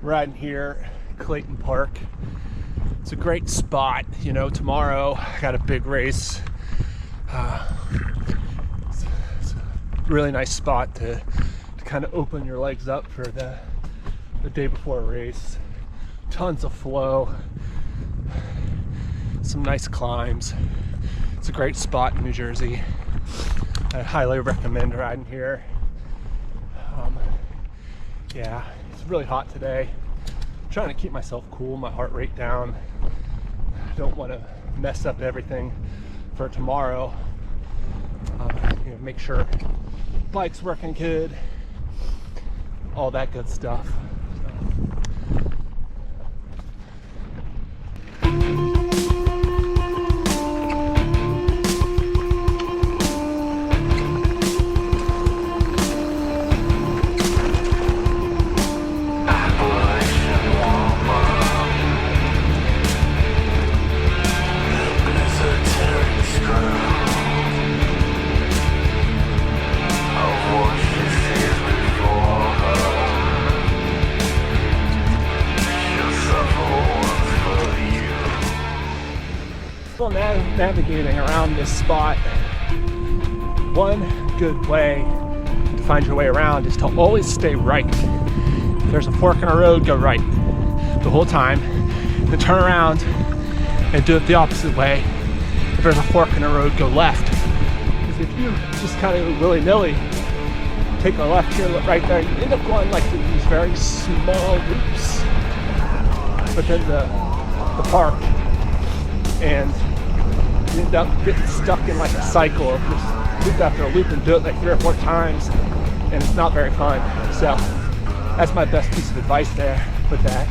riding here, Clayton Park. It's a great spot. You know, tomorrow I got a big race. It's a really nice spot to kind of open your legs up for the day before a race. Tons of flow, some nice climbs. It's a great spot in New Jersey. I highly recommend riding here. Yeah, it's really hot today. I'm trying to keep myself cool, my heart rate down. I don't want to mess up everything for tomorrow. Make sure bike's working good, all that good stuff. Well, navigating around this spot, one good way to find your way around is to always stay right. If there's a fork in a road, go right the whole time, then turn around and do it the opposite way. If there's a fork in the road, go left. Because if you just kind of willy-nilly take a left here, right there, you end up going like these very small loops within the park, and you end up getting stuck in like a cycle of just loop after loop and do it like 3 or 4 times, and it's not very fun. So that's my best piece of advice there with that.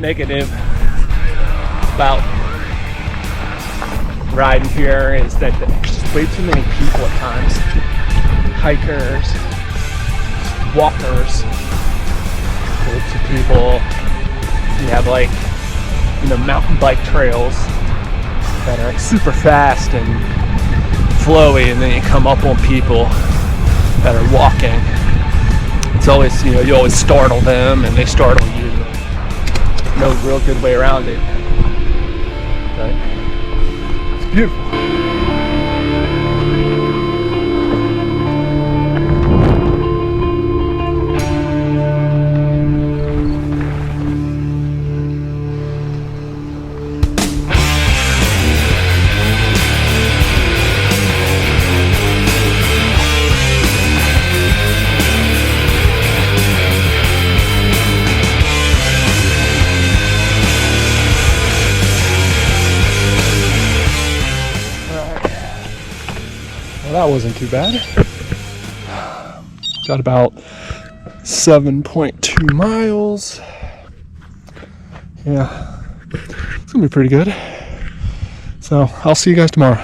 Negative about riding here is that there's just way too many people at times. Hikers, walkers, groups of people. You have like, mountain bike trails that are like super fast and flowy, and then you come up on people that are walking. It's always, you always startle them and they startle you. No real good way around it. But it's beautiful. Well, that wasn't too bad. Got about 7.2 miles. Yeah, it's gonna be pretty good. So I'll see you guys tomorrow.